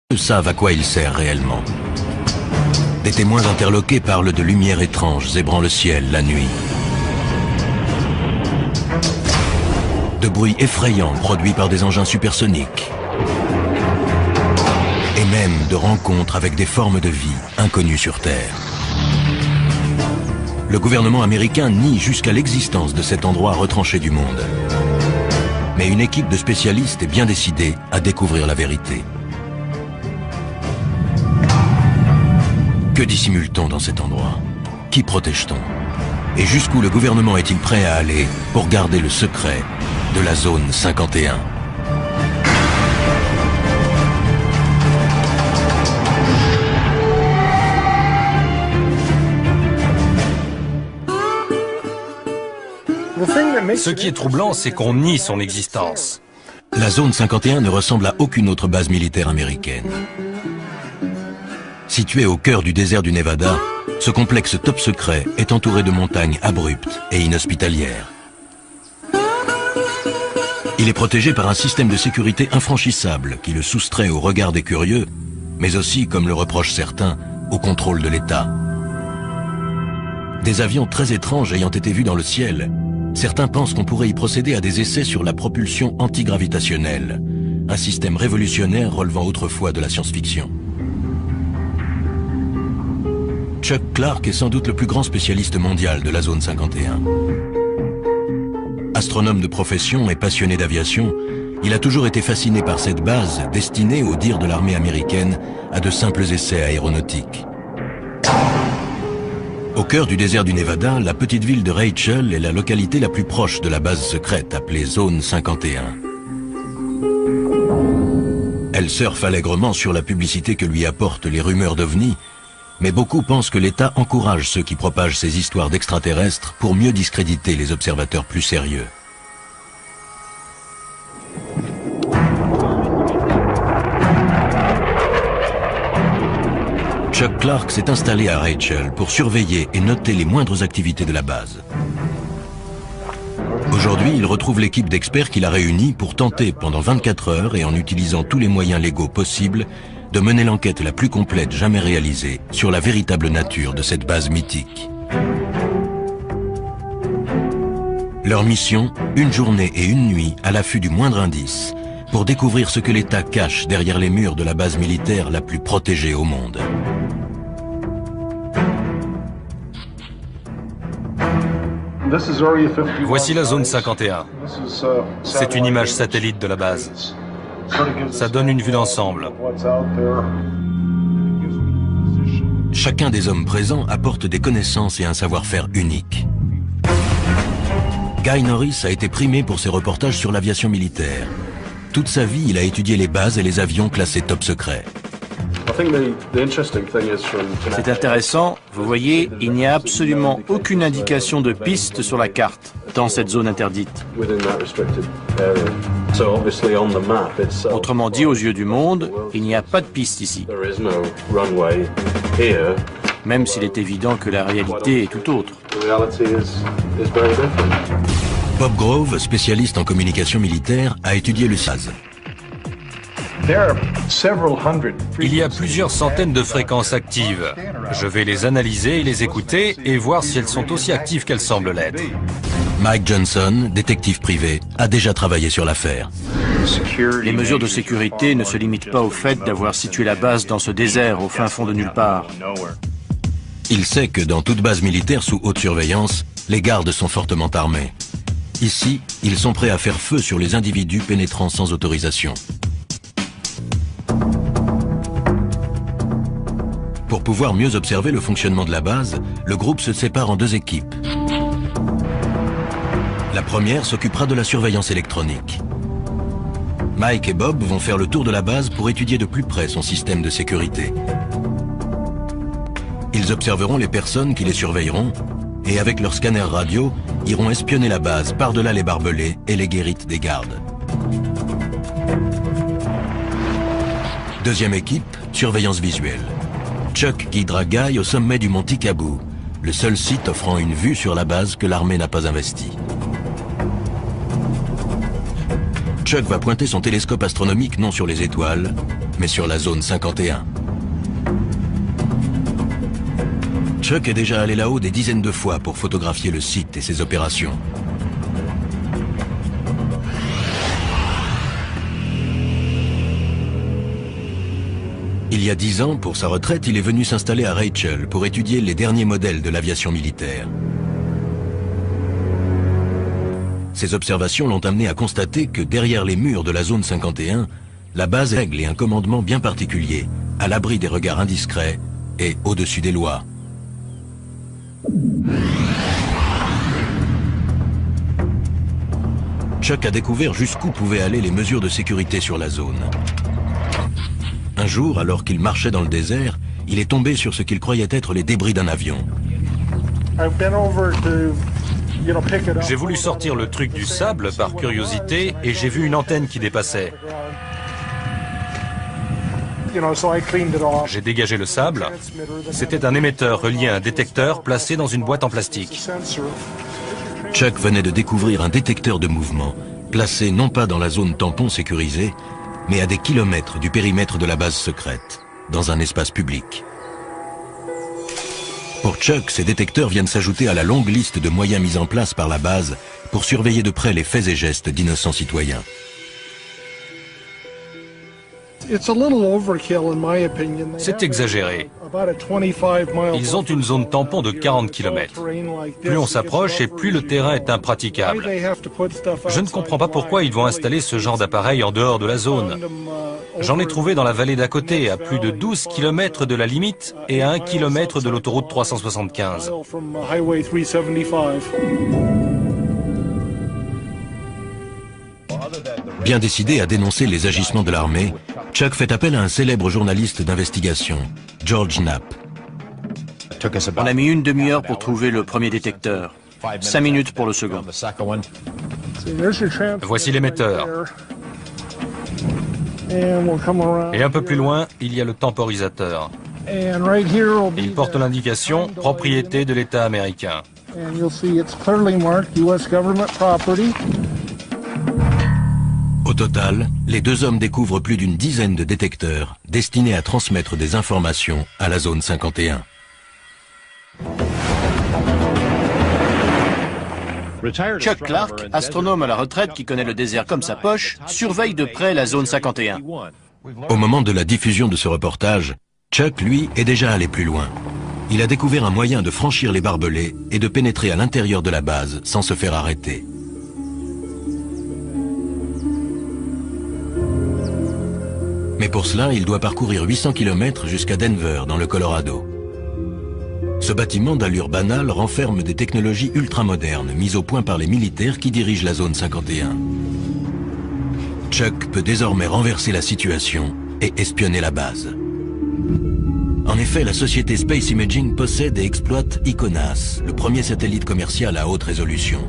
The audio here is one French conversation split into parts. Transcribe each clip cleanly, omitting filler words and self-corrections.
Peu savent à quoi il sert réellement. Des témoins interloqués parlent de lumières étranges zébrant le ciel la nuit. De bruits effrayants produits par des engins supersoniques. Et même de rencontres avec des formes de vie inconnues sur Terre. Le gouvernement américain nie jusqu'à l'existence de cet endroit retranché du monde. Mais une équipe de spécialistes est bien décidée à découvrir la vérité. Que dissimule-t-on dans cet endroit? Qui protège-t-on? Et jusqu'où le gouvernement est-il prêt à aller pour garder le secret de la zone 51? Ce qui est troublant, c'est qu'on nie son existence. La zone 51 ne ressemble à aucune autre base militaire américaine. Situé au cœur du désert du Nevada, ce complexe top secret est entouré de montagnes abruptes et inhospitalières. Il est protégé par un système de sécurité infranchissable qui le soustrait au regard des curieux, mais aussi, comme le reprochent certains, au contrôle de l'État. Des avions très étranges ayant été vus dans le ciel, certains pensent qu'on pourrait y procéder à des essais sur la propulsion antigravitationnelle, un système révolutionnaire relevant autrefois de la science-fiction. Chuck Clark est sans doute le plus grand spécialiste mondial de la zone 51. Astronome de profession et passionné d'aviation, il a toujours été fasciné par cette base destinée, au dire de l'armée américaine, à de simples essais aéronautiques. Au cœur du désert du Nevada, la petite ville de Rachel est la localité la plus proche de la base secrète appelée Zone 51. Elle surfe allègrement sur la publicité que lui apportent les rumeurs d'OVNI, mais beaucoup pensent que l'État encourage ceux qui propagent ces histoires d'extraterrestres pour mieux discréditer les observateurs plus sérieux. Chuck Clark s'est installé à Rachel pour surveiller et noter les moindres activités de la base. Aujourd'hui, il retrouve l'équipe d'experts qu'il a réunie pour tenter pendant 24 heures et en utilisant tous les moyens légaux possibles de mener l'enquête la plus complète jamais réalisée sur la véritable nature de cette base mythique. Leur mission, une journée et une nuit à l'affût du moindre indice, pour découvrir ce que l'État cache derrière les murs de la base militaire la plus protégée au monde. Voici la zone 51. C'est une image satellite de la base. Ça donne une vue d'ensemble. Chacun des hommes présents apporte des connaissances et un savoir-faire unique. Guy Norris a été primé pour ses reportages sur l'aviation militaire. Toute sa vie, il a étudié les bases et les avions classés top secret. C'est intéressant, vous voyez, il n'y a absolument aucune indication de piste sur la carte dans cette zone interdite. Autrement dit, aux yeux du monde, il n'y a pas de piste ici. Même s'il est évident que la réalité est tout autre. Bob Grove, spécialiste en communication militaire, a étudié le SAZ. Il y a plusieurs centaines de fréquences actives. Je vais les analyser et les écouter et voir si elles sont aussi actives qu'elles semblent l'être. Mike Johnson, détective privé, a déjà travaillé sur l'affaire. Les mesures de sécurité ne se limitent pas au fait d'avoir situé la base dans ce désert au fin fond de nulle part. Il sait que dans toute base militaire sous haute surveillance, les gardes sont fortement armés. Ici, ils sont prêts à faire feu sur les individus pénétrant sans autorisation. Pour pouvoir mieux observer le fonctionnement de la base, le groupe se sépare en deux équipes. La première s'occupera de la surveillance électronique. Mike et Bob vont faire le tour de la base pour étudier de plus près son système de sécurité. Ils observeront les personnes qui les surveilleront et avec leur scanner radio, iront espionner la base par-delà les barbelés et les guérites des gardes. Deuxième équipe, surveillance visuelle. Chuck guidera Guy au sommet du mont Tikaboo, le seul site offrant une vue sur la base que l'armée n'a pas investie. Chuck va pointer son télescope astronomique non sur les étoiles, mais sur la zone 51. Chuck est déjà allé là-haut des dizaines de fois pour photographier le site et ses opérations. Il y a 10 ans, pour sa retraite, il est venu s'installer à Rachel pour étudier les derniers modèles de l'aviation militaire. Ces observations l'ont amené à constater que derrière les murs de la zone 51, la base règle et un commandement bien particulier, à l'abri des regards indiscrets et au-dessus des lois. Chuck a découvert jusqu'où pouvaient aller les mesures de sécurité sur la zone. Un jour, alors qu'il marchait dans le désert, il est tombé sur ce qu'il croyait être les débris d'un avion. J'ai voulu sortir le truc du sable par curiosité et j'ai vu une antenne qui dépassait. J'ai dégagé le sable. C'était un émetteur relié à un détecteur placé dans une boîte en plastique. Chuck venait de découvrir un détecteur de mouvement, placé non pas dans la zone tampon sécurisée, mais à des kilomètres du périmètre de la base secrète, dans un espace public. Pour Chuck, ces détecteurs viennent s'ajouter à la longue liste de moyens mis en place par la base pour surveiller de près les faits et gestes d'innocents citoyens. C'est exagéré. Ils ont une zone tampon de 40 km. Plus on s'approche et plus le terrain est impraticable. Je ne comprends pas pourquoi ils vont installer ce genre d'appareil en dehors de la zone. J'en ai trouvé dans la vallée d'à côté, à plus de 12 km de la limite et à 1 km de l'autoroute 375. Bien décidé à dénoncer les agissements de l'armée, Chuck fait appel à un célèbre journaliste d'investigation, George Knapp. On a mis une demi-heure pour trouver le premier détecteur. 5 minutes pour le second. Voici l'émetteur. Et un peu plus loin, il y a le temporisateur. Il porte l'indication « Propriété de l'État américain ». Au total, les deux hommes découvrent plus d'une dizaine de détecteurs destinés à transmettre des informations à la zone 51. Chuck Clark, astronome à la retraite qui connaît le désert comme sa poche, surveille de près la zone 51. Au moment de la diffusion de ce reportage, Chuck, lui, est déjà allé plus loin. Il a découvert un moyen de franchir les barbelés et de pénétrer à l'intérieur de la base sans se faire arrêter. Mais pour cela, il doit parcourir 800 km jusqu'à Denver, dans le Colorado. Ce bâtiment d'allure banale renferme des technologies ultramodernes mises au point par les militaires qui dirigent la zone 51. Chuck peut désormais renverser la situation et espionner la base. En effet, la société Space Imaging possède et exploite ICONAS, le premier satellite commercial à haute résolution.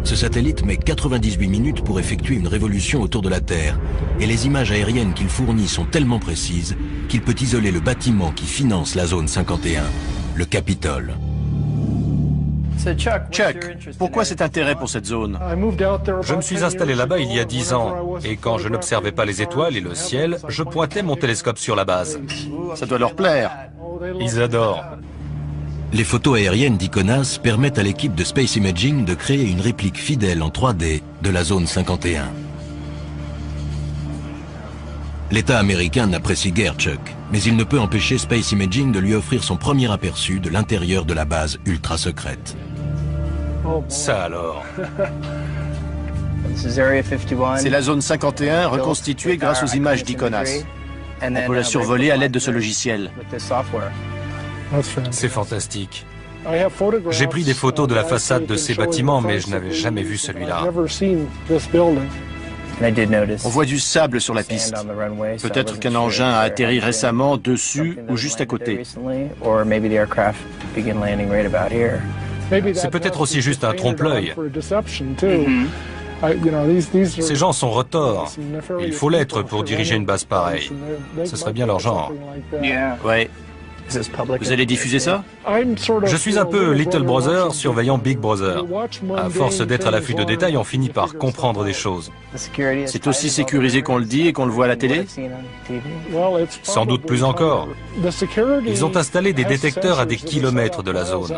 Ce satellite met 98 minutes pour effectuer une révolution autour de la Terre, et les images aériennes qu'il fournit sont tellement précises qu'il peut isoler le bâtiment qui finance la zone 51, le Capitole. Chuck, pourquoi cet intérêt pour cette zone? Je me suis installé là-bas il y a 10 ans, et quand je n'observais pas les étoiles et le ciel, je pointais mon télescope sur la base. Ça doit leur plaire. Ils adorent. Les photos aériennes d'ICONAS permettent à l'équipe de Space Imaging de créer une réplique fidèle en 3D de la zone 51. L'État américain n'apprécie guère Chuck, mais il ne peut empêcher Space Imaging de lui offrir son premier aperçu de l'intérieur de la base ultra secrète. Ça alors. C'est la zone 51 reconstituée grâce aux images d'ICONAS. On peut la survoler à l'aide de ce logiciel. C'est fantastique. J'ai pris des photos de la façade de ces bâtiments, mais je n'avais jamais vu celui-là. On voit du sable sur la piste. Peut-être qu'un engin a atterri récemment dessus ou juste à côté. C'est peut-être aussi juste un trompe-l'œil. Ces gens sont retors. Il faut l'être pour diriger une base pareille. Ce serait bien leur genre. Ouais. Vous allez diffuser ça? Je suis un peu Little Brother surveillant Big Brother. À force d'être à l'affût de détails, on finit par comprendre des choses. C'est aussi sécurisé qu'on le dit et qu'on le voit à la télé? Sans doute plus encore. Ils ont installé des détecteurs à des kilomètres de la zone.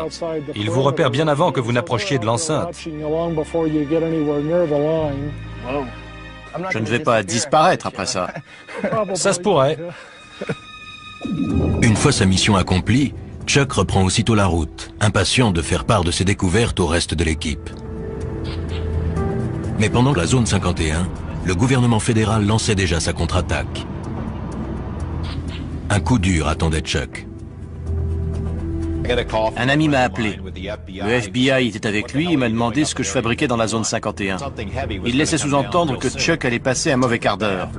Ils vous repèrent bien avant que vous n'approchiez de l'enceinte. Je ne vais pas disparaître après ça. Ça se pourrait. Une fois sa mission accomplie, Chuck reprend aussitôt la route, impatient de faire part de ses découvertes au reste de l'équipe. Mais pendant la zone 51, le gouvernement fédéral lançait déjà sa contre-attaque. Un coup dur attendait Chuck. Un ami m'a appelé. Le FBI était avec lui et m'a demandé ce que je fabriquais dans la zone 51. Il laissait sous-entendre que Chuck allait passer un mauvais quart d'heure.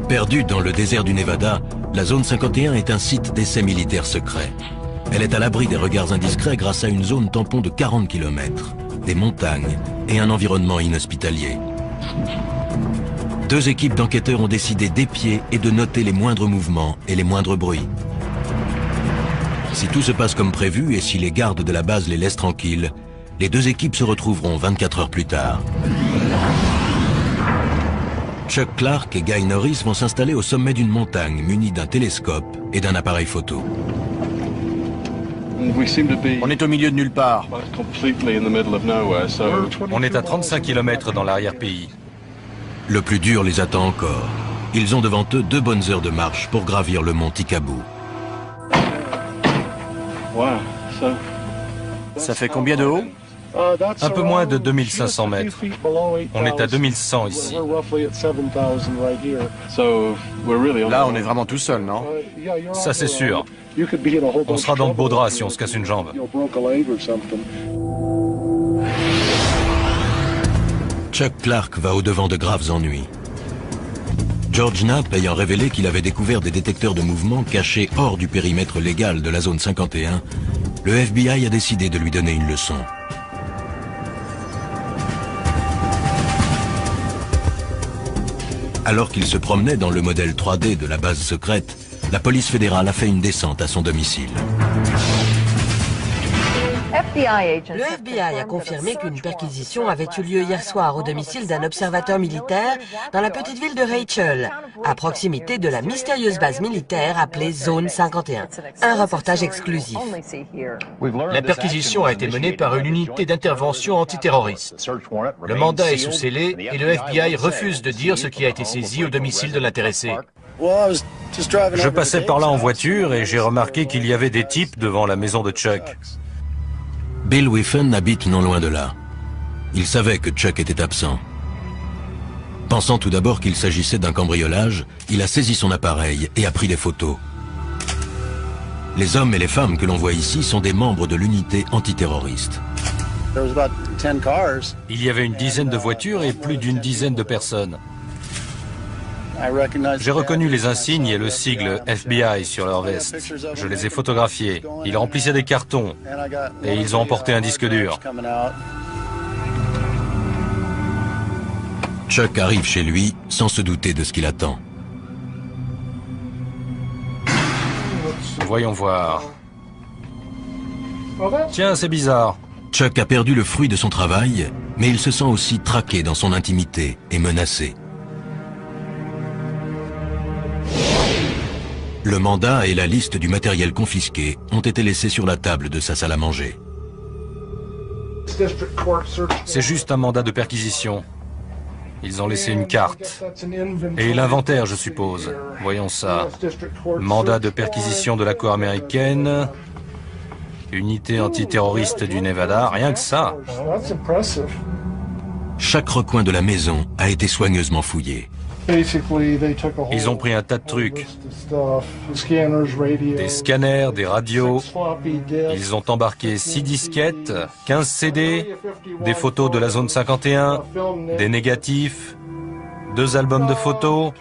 Perdue dans le désert du Nevada, la zone 51 est un site d'essai militaire secret. Elle est à l'abri des regards indiscrets grâce à une zone tampon de 40 km, des montagnes et un environnement inhospitalier. Deux équipes d'enquêteurs ont décidé d'épier et de noter les moindres mouvements et les moindres bruits. Si tout se passe comme prévu et si les gardes de la base les laissent tranquilles, les deux équipes se retrouveront 24 heures plus tard. Chuck Clark et Guy Norris vont s'installer au sommet d'une montagne munis d'un télescope et d'un appareil photo. On est au milieu de nulle part. On est à 35 km dans l'arrière-pays. Le plus dur les attend encore. Ils ont devant eux 2 bonnes heures de marche pour gravir le mont Tikabou. Ça fait combien de haut? Un peu moins de 2500 mètres. On est à 2100 ici. Là, on est vraiment tout seul, non? Ça, c'est sûr. On sera dans le beau drap si on se casse une jambe. Chuck Clark va au-devant de graves ennuis. George Knapp ayant révélé qu'il avait découvert des détecteurs de mouvement cachés hors du périmètre légal de la zone 51, le FBI a décidé de lui donner une leçon. Alors qu'il se promenait dans le modèle 3D de la base secrète, la police fédérale a fait une descente à son domicile. Le FBI a confirmé qu'une perquisition avait eu lieu hier soir au domicile d'un observateur militaire dans la petite ville de Rachel, à proximité de la mystérieuse base militaire appelée Zone 51. Un reportage exclusif. La perquisition a été menée par une unité d'intervention antiterroriste. Le mandat est sous scellé et le FBI refuse de dire ce qui a été saisi au domicile de l'intéressé. Je passais par là en voiture et j'ai remarqué qu'il y avait des types devant la maison de Chuck. Bill Whiffen habite non loin de là. Il savait que Chuck était absent. Pensant tout d'abord qu'il s'agissait d'un cambriolage, il a saisi son appareil et a pris des photos. Les hommes et les femmes que l'on voit ici sont des membres de l'unité antiterroriste. Il y avait une dizaine de voitures et plus d'une dizaine de personnes. J'ai reconnu les insignes et le sigle FBI sur leur veste. Je les ai photographiés. Ils remplissaient des cartons et ils ont emporté un disque dur. Chuck arrive chez lui sans se douter de ce qu'il attend. Voyons voir. Tiens, c'est bizarre. Chuck a perdu le fruit de son travail, mais il se sent aussi traqué dans son intimité et menacé. Le mandat et la liste du matériel confisqué ont été laissés sur la table de sa salle à manger. C'est juste un mandat de perquisition. Ils ont laissé une carte. Et l'inventaire, je suppose. Voyons ça. Mandat de perquisition de la Cour américaine. Unité antiterroriste du Nevada. Rien que ça. Chaque recoin de la maison a été soigneusement fouillé. Ils ont pris un tas de trucs. Des scanners, des radios. Ils ont embarqué 6 disquettes, 15 CD, des photos de la zone 51, des négatifs, 2 albums de photos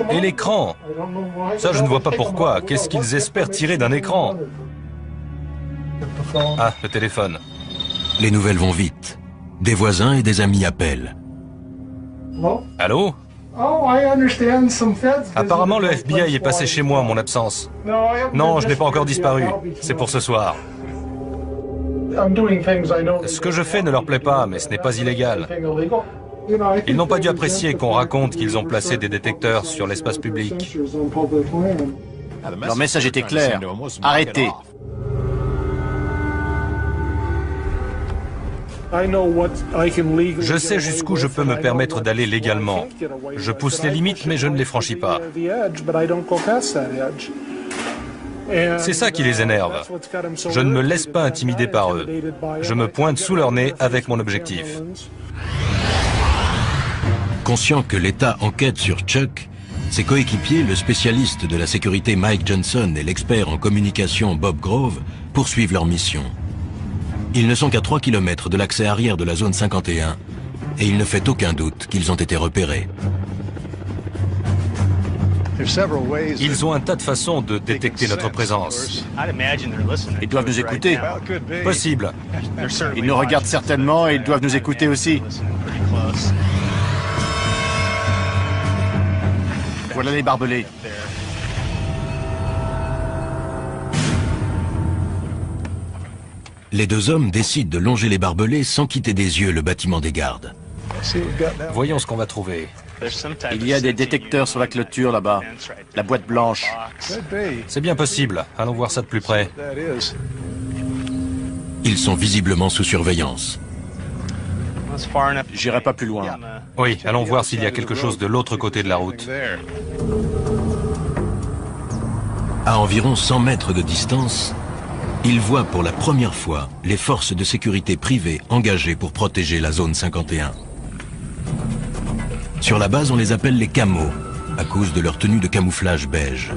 et l'écran. Ça, je ne vois pas pourquoi. Qu'est-ce qu'ils espèrent tirer d'un écran? Ah, le téléphone. Les nouvelles vont vite. Des voisins et des amis appellent. Allô? Apparemment, le FBI est passé chez moi en mon absence. Non, je n'ai pas encore disparu. C'est pour ce soir. Ce que je fais ne leur plaît pas, mais ce n'est pas illégal. Ils n'ont pas dû apprécier qu'on raconte qu'ils ont placé des détecteurs sur l'espace public. Leur message était clair. Arrêtez. Je sais jusqu'où je peux me permettre d'aller légalement. Je pousse les limites, mais je ne les franchis pas. C'est ça qui les énerve. Je ne me laisse pas intimider par eux. Je me pointe sous leur nez avec mon objectif. Conscient que l'État enquête sur Chuck, ses coéquipiers, le spécialiste de la sécurité Mike Johnson et l'expert en communication Bob Grove, poursuivent leur mission. Ils ne sont qu'à 3 km de l'accès arrière de la zone 51 et il ne fait aucun doute qu'ils ont été repérés. Ils ont un tas de façons de détecter notre présence. Ils doivent nous écouter. Possible. Ils nous regardent certainement et ils doivent nous écouter aussi. Voilà les barbelés. Les deux hommes décident de longer les barbelés sans quitter des yeux le bâtiment des gardes. Voyons ce qu'on va trouver. Il y a des détecteurs sur la clôture là-bas. La boîte blanche. C'est bien possible. Allons voir ça de plus près. Ils sont visiblement sous surveillance. J'irai pas plus loin. Oui, allons voir s'il y a quelque chose de l'autre côté de la route. À environ 100 mètres de distance, ils voient pour la première fois les forces de sécurité privées engagées pour protéger la zone 51. Sur la base, on les appelle les camos, à cause de leur tenue de camouflage beige.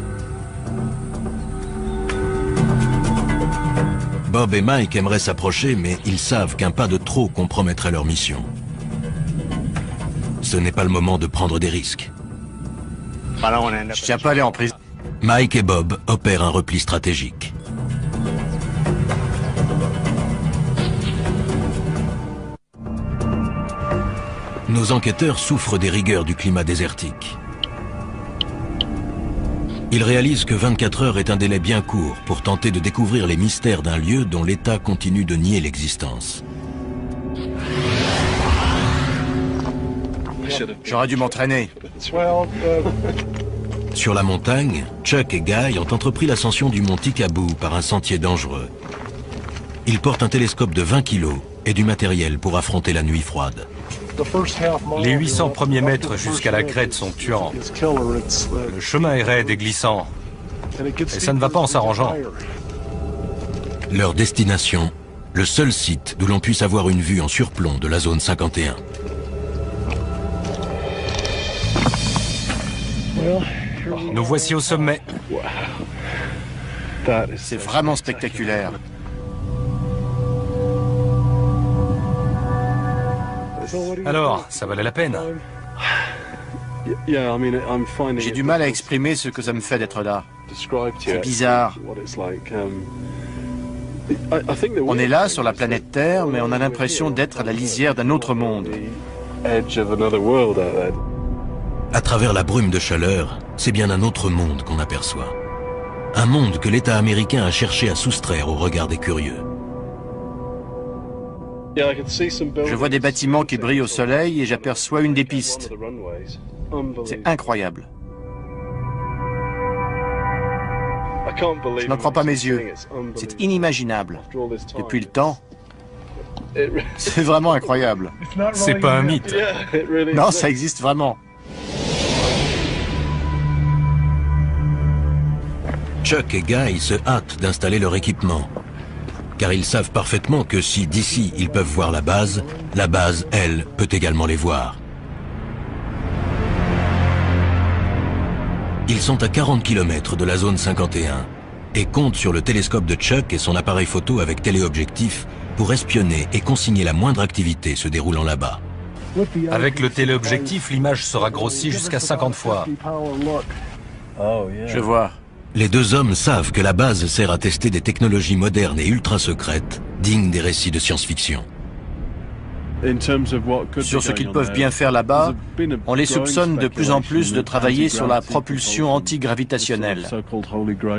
Bob et Mike aimeraient s'approcher, mais ils savent qu'un pas de trop compromettrait leur mission. Ce n'est pas le moment de prendre des risques. Je tiens pas à aller en prison. Mike et Bob opèrent un repli stratégique. Nos enquêteurs souffrent des rigueurs du climat désertique. Ils réalisent que 24 heures est un délai bien court pour tenter de découvrir les mystères d'un lieu dont l'État continue de nier l'existence. J'aurais dû m'entraîner. Sur la montagne, Chuck et Guy ont entrepris l'ascension du mont Tikabou par un sentier dangereux. Ils portent un télescope de 20 kg et du matériel pour affronter la nuit froide. Les 800 premiers mètres jusqu'à la crête sont tuants. Le chemin est raide et glissant. Et ça ne va pas en s'arrangeant. Leur destination, le seul site d'où l'on puisse avoir une vue en surplomb de la zone 51. Nous voici au sommet. C'est vraiment spectaculaire. Alors, ça valait la peine. J'ai du mal à exprimer ce que ça me fait d'être là. C'est bizarre. On est là, sur la planète Terre, mais on a l'impression d'être à la lisière d'un autre monde. À travers la brume de chaleur, c'est bien un autre monde qu'on aperçoit. Un monde que l'État américain a cherché à soustraire au regard des curieux. Je vois des bâtiments qui brillent au soleil et j'aperçois une des pistes. C'est incroyable. Je n'en crois pas mes yeux. C'est inimaginable. Depuis le temps, c'est vraiment incroyable. C'est pas un mythe. Non, ça existe vraiment. Chuck et Guy se hâtent d'installer leur équipement. Car ils savent parfaitement que si d'ici ils peuvent voir la base, elle, peut également les voir. Ils sont à 40 km de la zone 51 et comptent sur le télescope de Chuck et son appareil photo avec téléobjectif pour espionner et consigner la moindre activité se déroulant là-bas. Avec le téléobjectif, l'image sera grossie jusqu'à 50 fois. Je vois. Les deux hommes savent que la base sert à tester des technologies modernes et ultra secrètes, dignes des récits de science-fiction. Sur ce qu'ils peuvent bien faire là-bas, on les soupçonne de plus en plus de travailler sur la propulsion antigravitationnelle.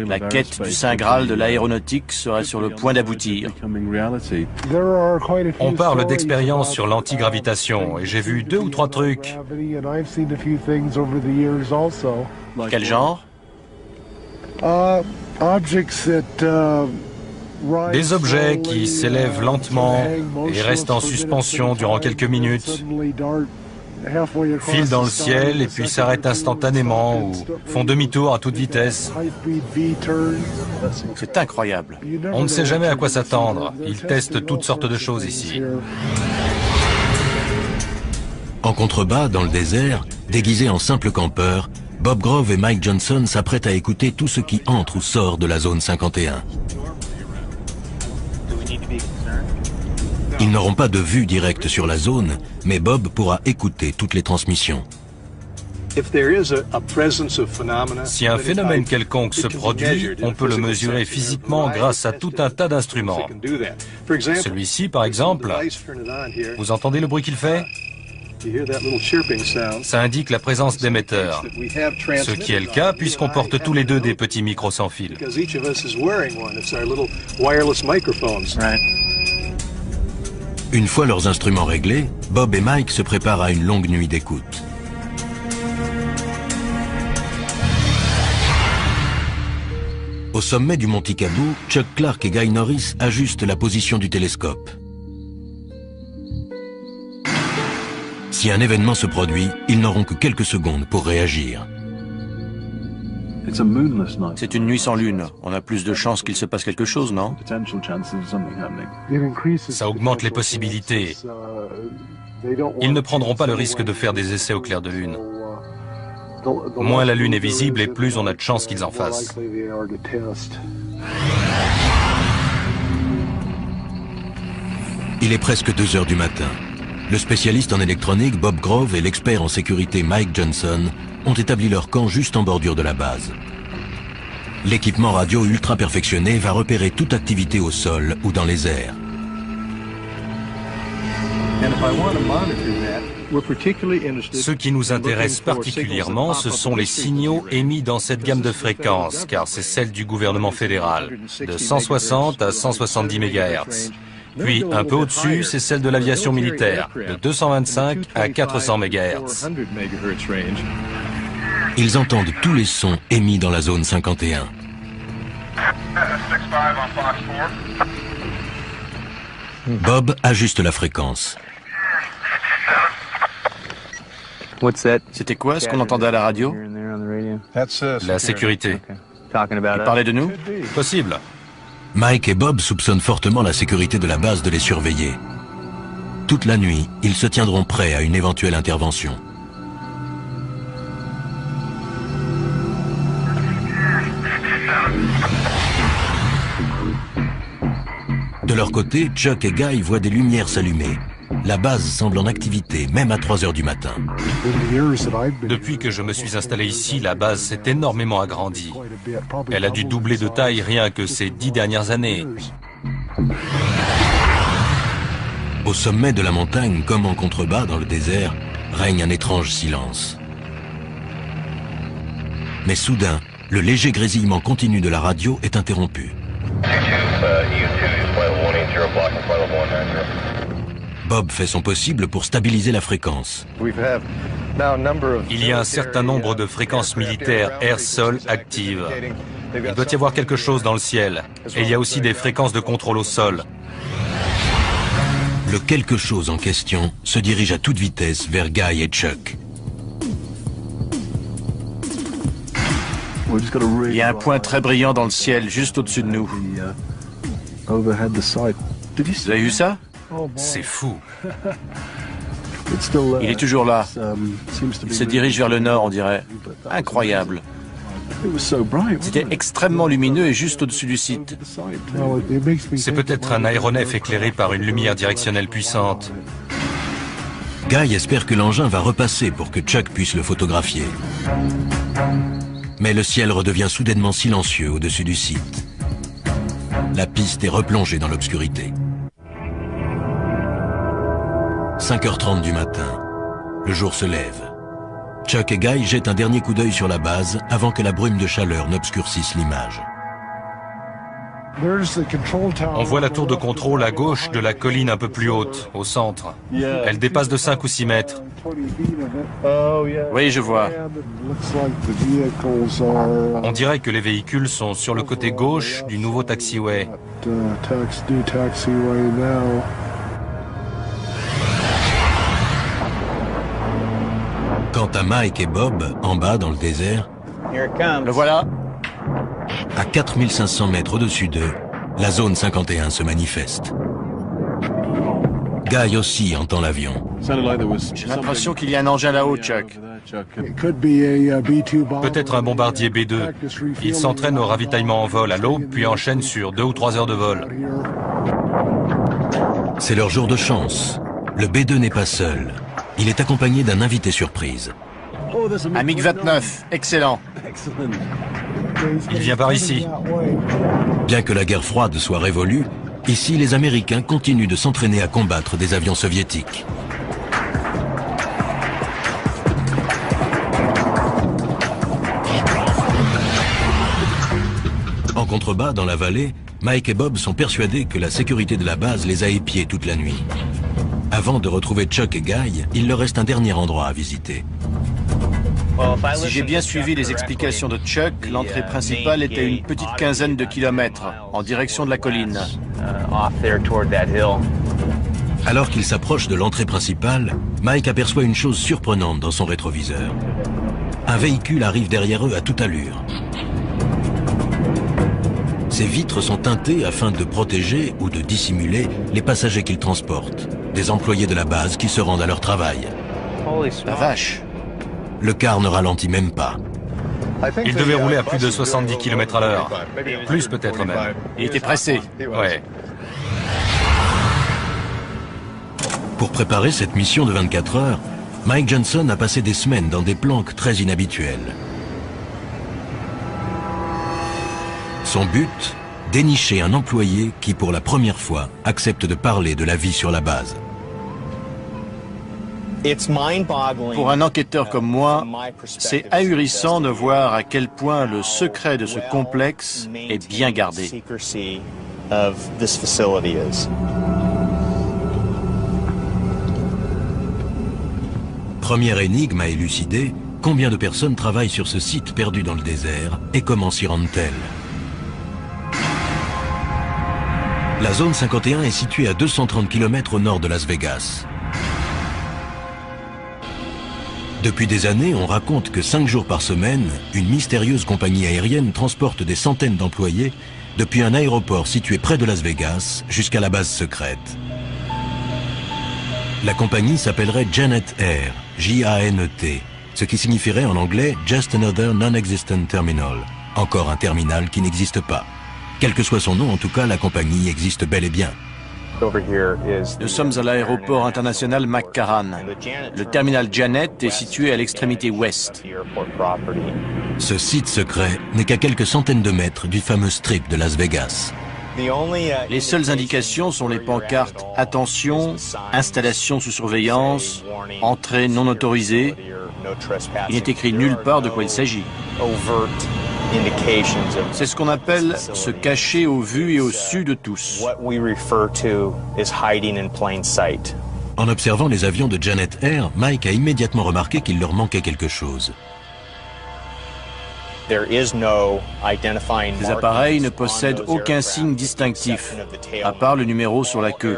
La quête du Saint Graal de l'aéronautique serait sur le point d'aboutir. On parle d'expérience sur l'antigravitation et j'ai vu 2 ou 3 trucs. Quel genre? Des objets qui s'élèvent lentement et restent en suspension durant quelques minutes, filent dans le ciel et puis s'arrêtent instantanément ou font demi-tour à toute vitesse. C'est incroyable. On ne sait jamais à quoi s'attendre. Ils testent toutes sortes de choses ici. En contrebas, dans le désert, déguisés en simples campeurs, Bob Grove et Mike Johnson s'apprêtent à écouter tout ce qui entre ou sort de la zone 51. Ils n'auront pas de vue directe sur la zone, mais Bob pourra écouter toutes les transmissions. Si un phénomène quelconque se produit, on peut le mesurer physiquement grâce à tout un tas d'instruments. Celui-ci, par exemple, vous entendez le bruit qu'il fait? Ça indique la présence d'émetteurs, ce qui est le cas puisqu'on porte tous les deux des petits micros sans fil. Une fois leurs instruments réglés, Bob et Mike se préparent à une longue nuit d'écoute. Au sommet du Mont Ticaboo, Chuck Clark et Guy Norris ajustent la position du télescope. Si un événement se produit, ils n'auront que quelques secondes pour réagir. C'est une nuit sans lune. On a plus de chances qu'il se passe quelque chose, non? Ça augmente les possibilités. Ils ne prendront pas le risque de faire des essais au clair de lune. Moins la lune est visible et plus on a de chances qu'ils en fassent. Il est presque 2 heures du matin. Le spécialiste en électronique Bob Grove et l'expert en sécurité Mike Johnson ont établi leur camp juste en bordure de la base. L'équipement radio ultra perfectionné va repérer toute activité au sol ou dans les airs. Ce qui nous intéresse particulièrement, ce sont les signaux émis dans cette gamme de fréquences, car c'est celle du gouvernement fédéral, de 160 à 170 MHz. Puis, un peu au-dessus, c'est celle de l'aviation militaire, de 225 à 400 MHz. Ils entendent tous les sons émis dans la zone 51. Bob ajuste la fréquence. C'était quoi ce qu'on entendait à la radio? La sécurité. Il parlait de nous? Possible. Mike et Bob soupçonnent fortement la sécurité de la base de les surveiller. Toute la nuit, ils se tiendront prêts à une éventuelle intervention. De leur côté, Chuck et Guy voient des lumières s'allumer. La base semble en activité, même à 3 heures du matin. Depuis que je me suis installé ici, la base s'est énormément agrandie. Elle a dû doubler de taille rien que ces 10 dernières années. Au sommet de la montagne, comme en contrebas dans le désert, règne un étrange silence. Mais soudain, le léger grésillement continu de la radio est interrompu. Bob fait son possible pour stabiliser la fréquence. Il y a un certain nombre de fréquences militaires air-sol actives. Il doit y avoir quelque chose dans le ciel. Et il y a aussi des fréquences de contrôle au sol. Le quelque chose en question se dirige à toute vitesse vers Guy et Chuck. Il y a un point très brillant dans le ciel, juste au-dessus de nous. Vous avez vu ça? C'est fou. Il est toujours là. Il se dirige vers le nord, on dirait. Incroyable. C'était extrêmement lumineux et juste au-dessus du site. C'est peut-être un aéronef éclairé par une lumière directionnelle puissante. Guy espère que l'engin va repasser pour que Chuck puisse le photographier. Mais le ciel redevient soudainement silencieux au-dessus du site. La piste est replongée dans l'obscurité. 5h30 du matin. Le jour se lève. Chuck et Guy jettent un dernier coup d'œil sur la base avant que la brume de chaleur n'obscurcisse l'image. On voit la tour de contrôle à gauche de la colline un peu plus haute, au centre. Elle dépasse de 5 ou 6 mètres. Oui, je vois. On dirait que les véhicules sont sur le côté gauche du nouveau taxiway. Quant à Mike et Bob, en bas dans le désert, Le voilà. à 4500 mètres au-dessus d'eux, la zone 51 se manifeste. Guy aussi entend l'avion. J'ai l'impression qu'il y a un engin là-haut, Chuck. Peut-être un bombardier B-2. Ils s'entraînent au ravitaillement en vol à l'aube, puis enchaînent sur 2 ou 3 heures de vol. C'est leur jour de chance. Le B-2 n'est pas seul. Il est accompagné d'un invité surprise. Un MiG-29, excellent. Il vient par ici. Bien que la guerre froide soit révolue, ici les Américains continuent de s'entraîner à combattre des avions soviétiques. En contrebas, dans la vallée, Mike et Bob sont persuadés que la sécurité de la base les a épiés toute la nuit. Avant de retrouver Chuck et Guy, il leur reste un dernier endroit à visiter. Si j'ai bien suivi les explications de Chuck, l'entrée principale est à une petite quinzaine de kilomètres, en direction de la colline. Alors qu'il s'approche de l'entrée principale, Mike aperçoit une chose surprenante dans son rétroviseur. Un véhicule arrive derrière eux à toute allure. Ses vitres sont teintées afin de protéger ou de dissimuler les passagers qu'ils transportent, des employés de la base qui se rendent à leur travail. La vache. Le car ne ralentit même pas. Il devait rouler à plus de 70 km à l'heure. Plus peut-être même. Il était pressé. Ouais. Pour préparer cette mission de 24 heures, Mike Johnson a passé des semaines dans des planques très inhabituelles. Son but, dénicher un employé qui, pour la première fois, accepte de parler de la vie sur la base. Pour un enquêteur comme moi, c'est ahurissant de voir à quel point le secret de ce complexe est bien gardé. Première énigme à élucider, combien de personnes travaillent sur ce site perdu dans le désert et comment s'y rendent-elles? La zone 51 est située à 230 km au nord de Las Vegas. Depuis des années, on raconte que 5 jours par semaine, une mystérieuse compagnie aérienne transporte des centaines d'employés depuis un aéroport situé près de Las Vegas jusqu'à la base secrète. La compagnie s'appellerait Janet Air, J-A-N-E-T, ce qui signifierait en anglais « Just Another Non-Existent Terminal », encore un terminal qui n'existe pas. Quel que soit son nom, en tout cas, la compagnie existe bel et bien. Nous sommes à l'aéroport international McCarran. Le terminal Janet est situé à l'extrémité ouest. Ce site secret n'est qu'à quelques centaines de mètres du fameux strip de Las Vegas. Les seules indications sont les pancartes « Attention »,« Installation sous surveillance »,« Entrée non autorisée ». Il n'est écrit nulle part de quoi il s'agit. C'est ce qu'on appelle se cacher au vu et au su de tous. En observant les avions de Janet Air, Mike a immédiatement remarqué qu'il leur manquait quelque chose. Ces appareils ne possèdent aucun signe distinctif, à part le numéro sur la queue.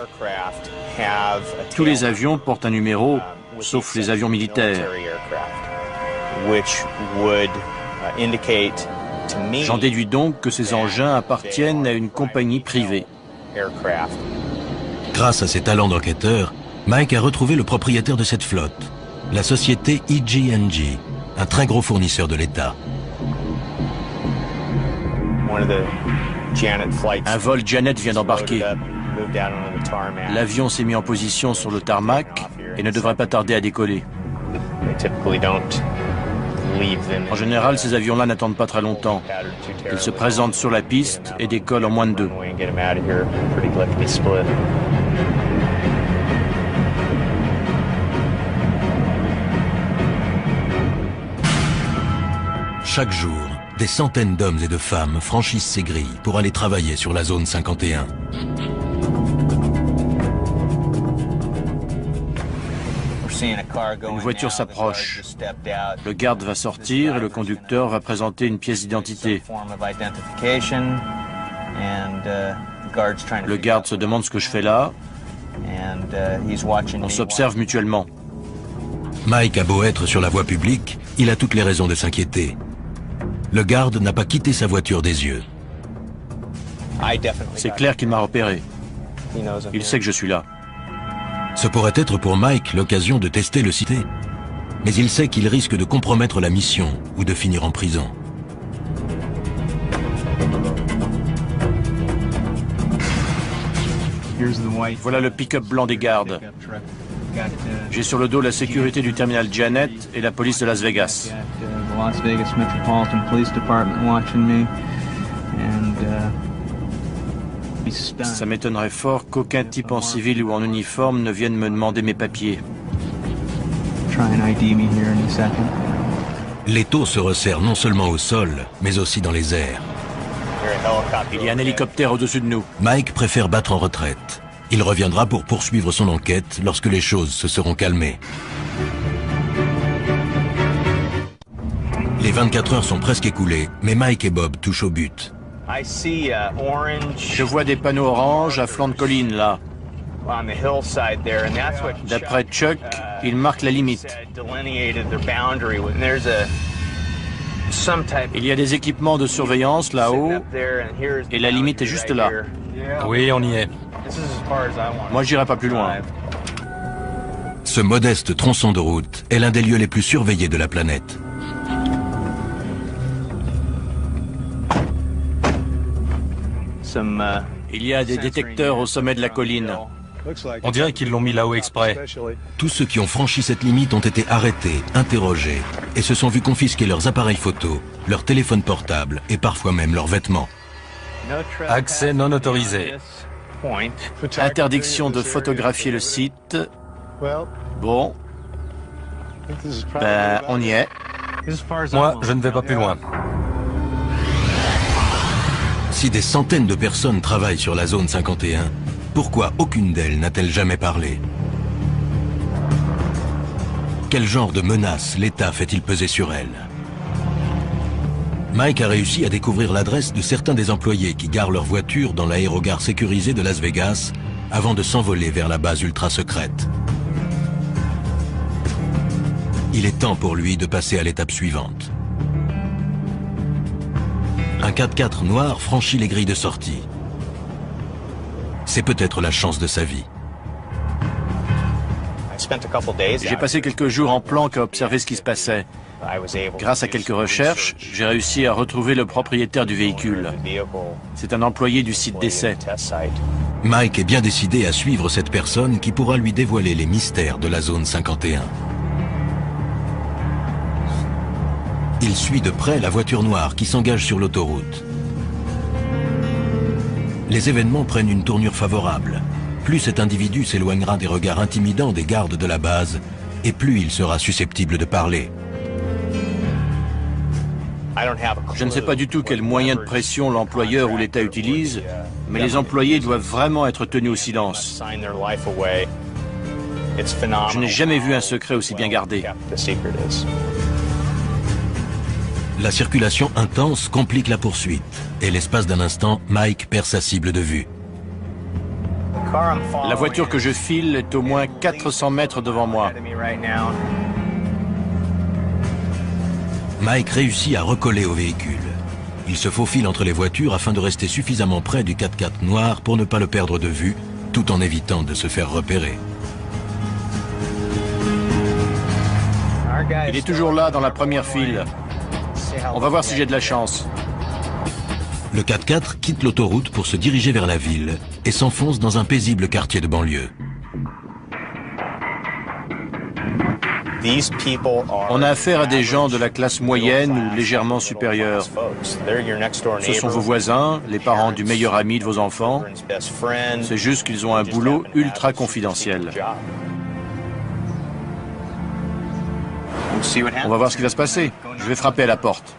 Tous les avions portent un numéro, sauf les avions militaires. J'en déduis donc que ces engins appartiennent à une compagnie privée. Grâce à ses talents d'enquêteur, Mike a retrouvé le propriétaire de cette flotte, la société EG&G, un très gros fournisseur de l'État. Un vol Janet vient d'embarquer. L'avion s'est mis en position sur le tarmac et ne devrait pas tarder à décoller. En général, ces avions-là n'attendent pas très longtemps. Ils se présentent sur la piste et décollent en moins de 2. Chaque jour, des centaines d'hommes et de femmes franchissent ces grilles pour aller travailler sur la zone 51. Une voiture s'approche. Le garde va sortir et le conducteur va présenter une pièce d'identité. Le garde se demande ce que je fais là. On s'observe mutuellement. Mike a beau être sur la voie publique, il a toutes les raisons de s'inquiéter. Le garde n'a pas quitté sa voiture des yeux. C'est clair qu'il m'a repéré. Il sait que je suis là. Ce pourrait être pour Mike l'occasion de tester le cité. Mais il sait qu'il risque de compromettre la mission ou de finir en prison. Voilà le pick-up blanc des gardes. J'ai sur le dos la sécurité du terminal Janet et la police de Las Vegas. Ça m'étonnerait fort qu'aucun type en civil ou en uniforme ne vienne me demander mes papiers. L'étau se resserre non seulement au sol, mais aussi dans les airs. Il y a un hélicoptère au-dessus de nous. Mike préfère battre en retraite. Il reviendra pour poursuivre son enquête lorsque les choses se seront calmées. Les 24 heures sont presque écoulées, mais Mike et Bob touchent au but. Je vois des panneaux orange à flanc de colline, là. D'après Chuck, ils marquent la limite. Il y a des équipements de surveillance là-haut, et la limite est juste là. Oui, on y est. Moi, j'irai pas plus loin. Ce modeste tronçon de route est l'un des lieux les plus surveillés de la planète. Il y a des détecteurs au sommet de la colline. On dirait qu'ils l'ont mis là-haut exprès. Tous ceux qui ont franchi cette limite ont été arrêtés, interrogés, et se sont vus confisquer leurs appareils photos, leurs téléphones portables et parfois même leurs vêtements. Accès non autorisé. Interdiction de photographier le site. Bon. Ben, on y est. Moi, je ne vais pas plus loin. Si des centaines de personnes travaillent sur la zone 51, pourquoi aucune d'elles n'a-t-elle jamais parlé? Quel genre de menace l'État fait-il peser sur elles? Mike a réussi à découvrir l'adresse de certains des employés qui garent leur voiture dans l'aérogare sécurisé de Las Vegas avant de s'envoler vers la base ultra secrète. Il est temps pour lui de passer à l'étape suivante. Un 4x4 noir franchit les grilles de sortie. C'est peut-être la chance de sa vie. J'ai passé quelques jours en planque à observer ce qui se passait. Grâce à quelques recherches, j'ai réussi à retrouver le propriétaire du véhicule. C'est un employé du site d'essai. Mike est bien décidé à suivre cette personne qui pourra lui dévoiler les mystères de la zone 51. Il suit de près la voiture noire qui s'engage sur l'autoroute. Les événements prennent une tournure favorable. Plus cet individu s'éloignera des regards intimidants des gardes de la base, et plus il sera susceptible de parler. Je ne sais pas du tout quel moyen de pression l'employeur ou l'État utilise, mais les employés doivent vraiment être tenus au silence. Je n'ai jamais vu un secret aussi bien gardé. La circulation intense complique la poursuite, et l'espace d'un instant, Mike perd sa cible de vue. La voiture que je file est au moins 400 mètres devant moi. Mike réussit à recoller au véhicule. Il se faufile entre les voitures afin de rester suffisamment près du 4x4 noir pour ne pas le perdre de vue, tout en évitant de se faire repérer. Il est toujours là dans la première file. On va voir si j'ai de la chance. Le 4x4 quitte l'autoroute pour se diriger vers la ville et s'enfonce dans un paisible quartier de banlieue. On a affaire à des gens de la classe moyenne ou légèrement supérieure. Ce sont vos voisins, les parents du meilleur ami de vos enfants. C'est juste qu'ils ont un boulot ultra confidentiel. On va voir ce qui va se passer. Je vais frapper à la porte.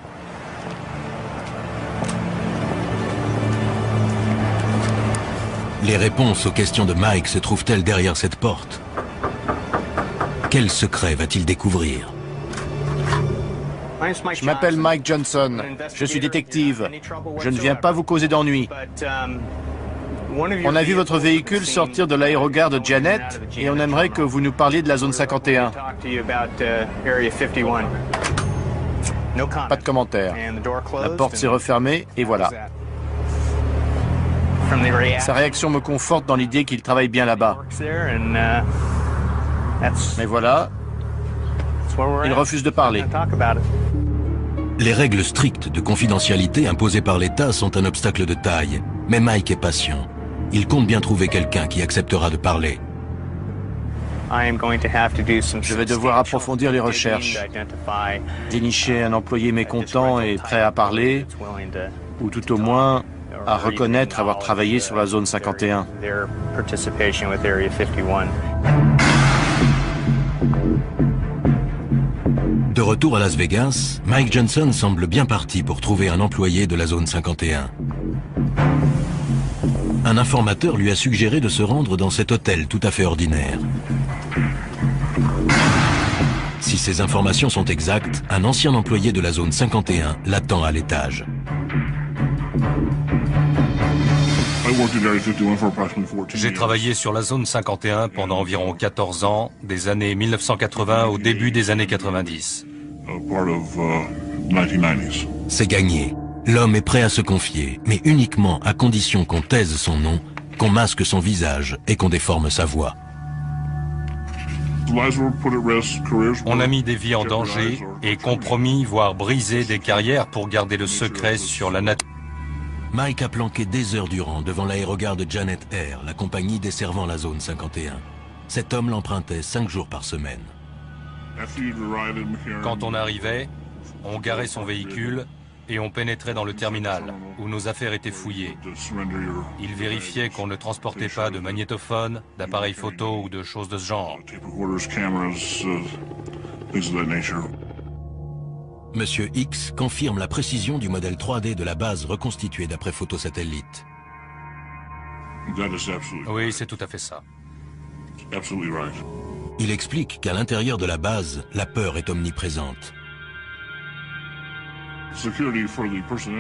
Les réponses aux questions de Mike se trouvent-elles derrière cette porte? Quel secret va-t-il découvrir? Je m'appelle Mike Johnson. Je suis détective. Je ne viens pas vous causer d'ennuis. On a vu votre véhicule sortir de l'aérogare de Janet et on aimerait que vous nous parliez de la zone 51. Pas de commentaire. La porte s'est refermée et voilà. Sa réaction me conforte dans l'idée qu'il travaille bien là-bas. Mais voilà, il refuse de parler. Les règles strictes de confidentialité imposées par l'État sont un obstacle de taille. Mais Mike est patient. Il compte bien trouver quelqu'un qui acceptera de parler. Je vais devoir approfondir les recherches. Dénicher un employé mécontent et prêt à parler, ou tout au moins à reconnaître avoir travaillé sur la zone 51. De retour à Las Vegas, Mike Johnson semble bien parti pour trouver un employé de la zone 51. Un informateur lui a suggéré de se rendre dans cet hôtel tout à fait ordinaire. Si ces informations sont exactes, un ancien employé de la zone 51 l'attend à l'étage. J'ai travaillé sur la zone 51 pendant environ 14 ans, des années 1980 au début des années 90. C'est gagné. L'homme est prêt à se confier, mais uniquement à condition qu'on taise son nom, qu'on masque son visage et qu'on déforme sa voix. On a mis des vies en danger et compromis, voire brisé des carrières pour garder le secret sur la nature. Mike a planqué des heures durant devant l'aérogare de Janet Air, la compagnie desservant la zone 51. Cet homme l'empruntait 5 jours par semaine. Quand on arrivait, on garait son véhicule et on pénétrait dans le terminal, où nos affaires étaient fouillées. Il vérifiait qu'on ne transportait pas de magnétophone, d'appareils photo ou de choses de ce genre. Monsieur X confirme la précision du modèle 3D de la base reconstituée d'après photosatellite. Oui, c'est tout à fait ça. Il explique qu'à l'intérieur de la base, la peur est omniprésente.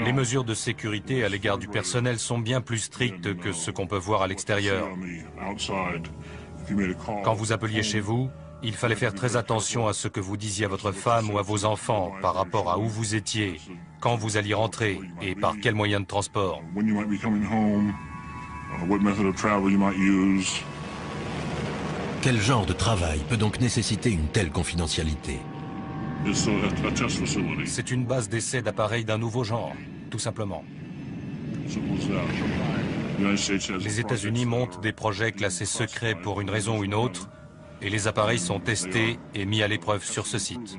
Les mesures de sécurité à l'égard du personnel sont bien plus strictes que ce qu'on peut voir à l'extérieur. Quand vous appeliez chez vous, il fallait faire très attention à ce que vous disiez à votre femme ou à vos enfants par rapport à où vous étiez, quand vous alliez rentrer et par quel moyen de transport. Quel genre de travail peut donc nécessiter une telle confidentialité? C'est une base d'essai d'appareils d'un nouveau genre, tout simplement. Les États-Unis montent des projets classés secrets pour une raison ou une autre, et les appareils sont testés et mis à l'épreuve sur ce site.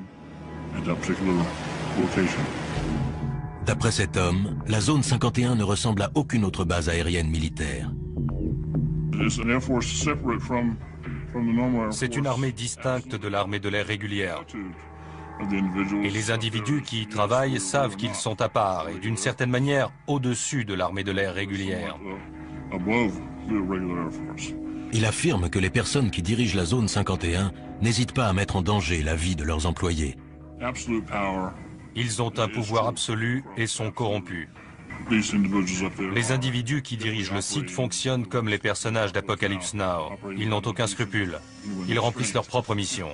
D'après cet homme, la zone 51 ne ressemble à aucune autre base aérienne militaire. C'est une armée distincte de l'armée de l'air régulière. Et les individus qui y travaillent savent qu'ils sont à part et d'une certaine manière au-dessus de l'armée de l'air régulière. Il affirme que les personnes qui dirigent la zone 51 n'hésitent pas à mettre en danger la vie de leurs employés. Ils ont un pouvoir absolu et sont corrompus. Les individus qui dirigent le site fonctionnent comme les personnages d'Apocalypse Now. Ils n'ont aucun scrupule. Ils remplissent leur propre mission.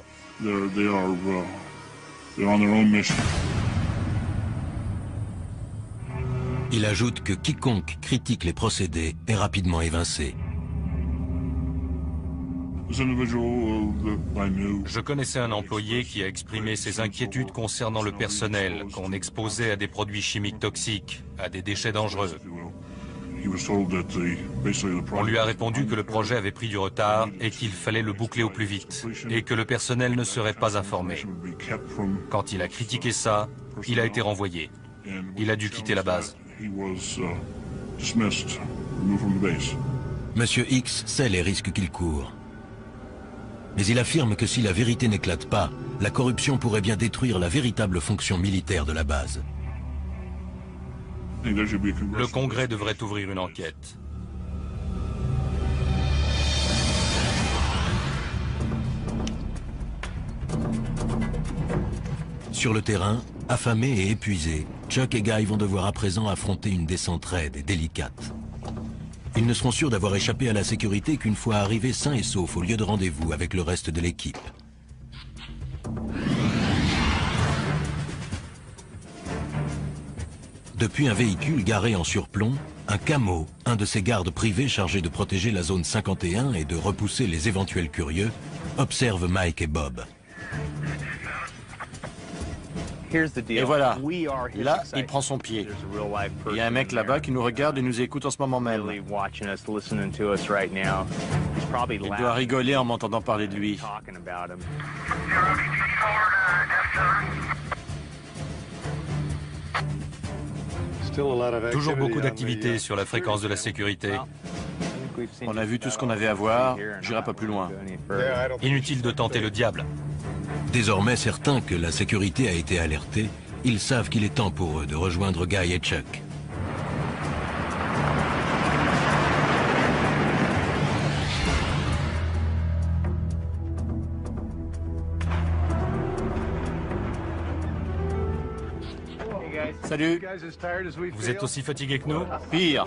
Il ajoute que quiconque critique les procédés est rapidement évincé. Je connaissais un employé qui a exprimé ses inquiétudes concernant le personnel qu'on exposait à des produits chimiques toxiques, à des déchets dangereux. On lui a répondu que le projet avait pris du retard et qu'il fallait le boucler au plus vite, et que le personnel ne serait pas informé. Quand il a critiqué ça, il a été renvoyé. Il a dû quitter la base. Monsieur X sait les risques qu'il court. Mais il affirme que si la vérité n'éclate pas, la corruption pourrait bien détruire la véritable fonction militaire de la base. Le Congrès devrait ouvrir une enquête. Sur le terrain, affamés et épuisés, Chuck et Guy vont devoir à présent affronter une descente raide et délicate. Ils ne seront sûrs d'avoir échappé à la sécurité qu'une fois arrivés sains et saufs au lieu de rendez-vous avec le reste de l'équipe. Depuis un véhicule garé en surplomb, un camo, un de ces gardes privés chargés de protéger la zone 51 et de repousser les éventuels curieux, observe Mike et Bob. Et voilà, là, il prend son pied. Il y a un mec là-bas qui nous regarde et nous écoute en ce moment même. Il doit rigoler en m'entendant parler de lui. Toujours beaucoup d'activités sur la fréquence de la sécurité. On a vu tout ce qu'on avait à voir, j'irai pas plus loin. Inutile de tenter le diable. Désormais certains que la sécurité a été alertée, ils savent qu'il est temps pour eux de rejoindre Guy et Chuck. Salut. Vous êtes aussi fatigués que nous? Pire.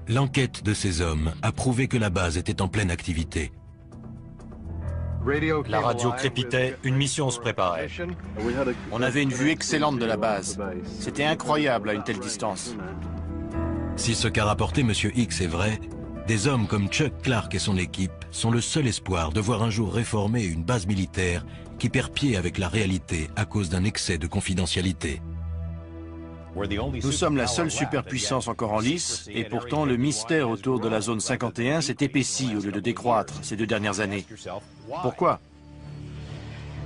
L'enquête de ces hommes a prouvé que la base était en pleine activité. La radio crépitait, une mission se préparait. On avait une vue excellente de la base. C'était incroyable à une telle distance. Si ce qu'a rapporté M. X est vrai, des hommes comme Chuck Clark et son équipe sont le seul espoir de voir un jour réformer une base militaire qui perd pied avec la réalité à cause d'un excès de confidentialité. Nous sommes la seule superpuissance encore en lice, et pourtant le mystère autour de la zone 51 s'est épaissi au lieu de décroître ces 2 dernières années. Pourquoi?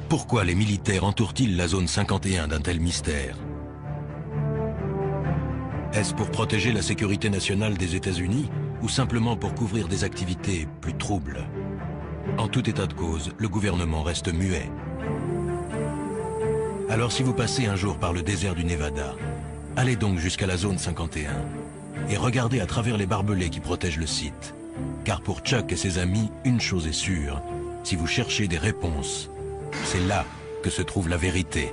Pourquoi les militaires entourent-ils la zone 51 d'un tel mystère? Est-ce pour protéger la sécurité nationale des États-Unis ou simplement pour couvrir des activités plus troubles? En tout état de cause, le gouvernement reste muet. Alors si vous passez un jour par le désert du Nevada, allez donc jusqu'à la zone 51 et regardez à travers les barbelés qui protègent le site. Car pour Chuck et ses amis, une chose est sûre, si vous cherchez des réponses, c'est là que se trouve la vérité.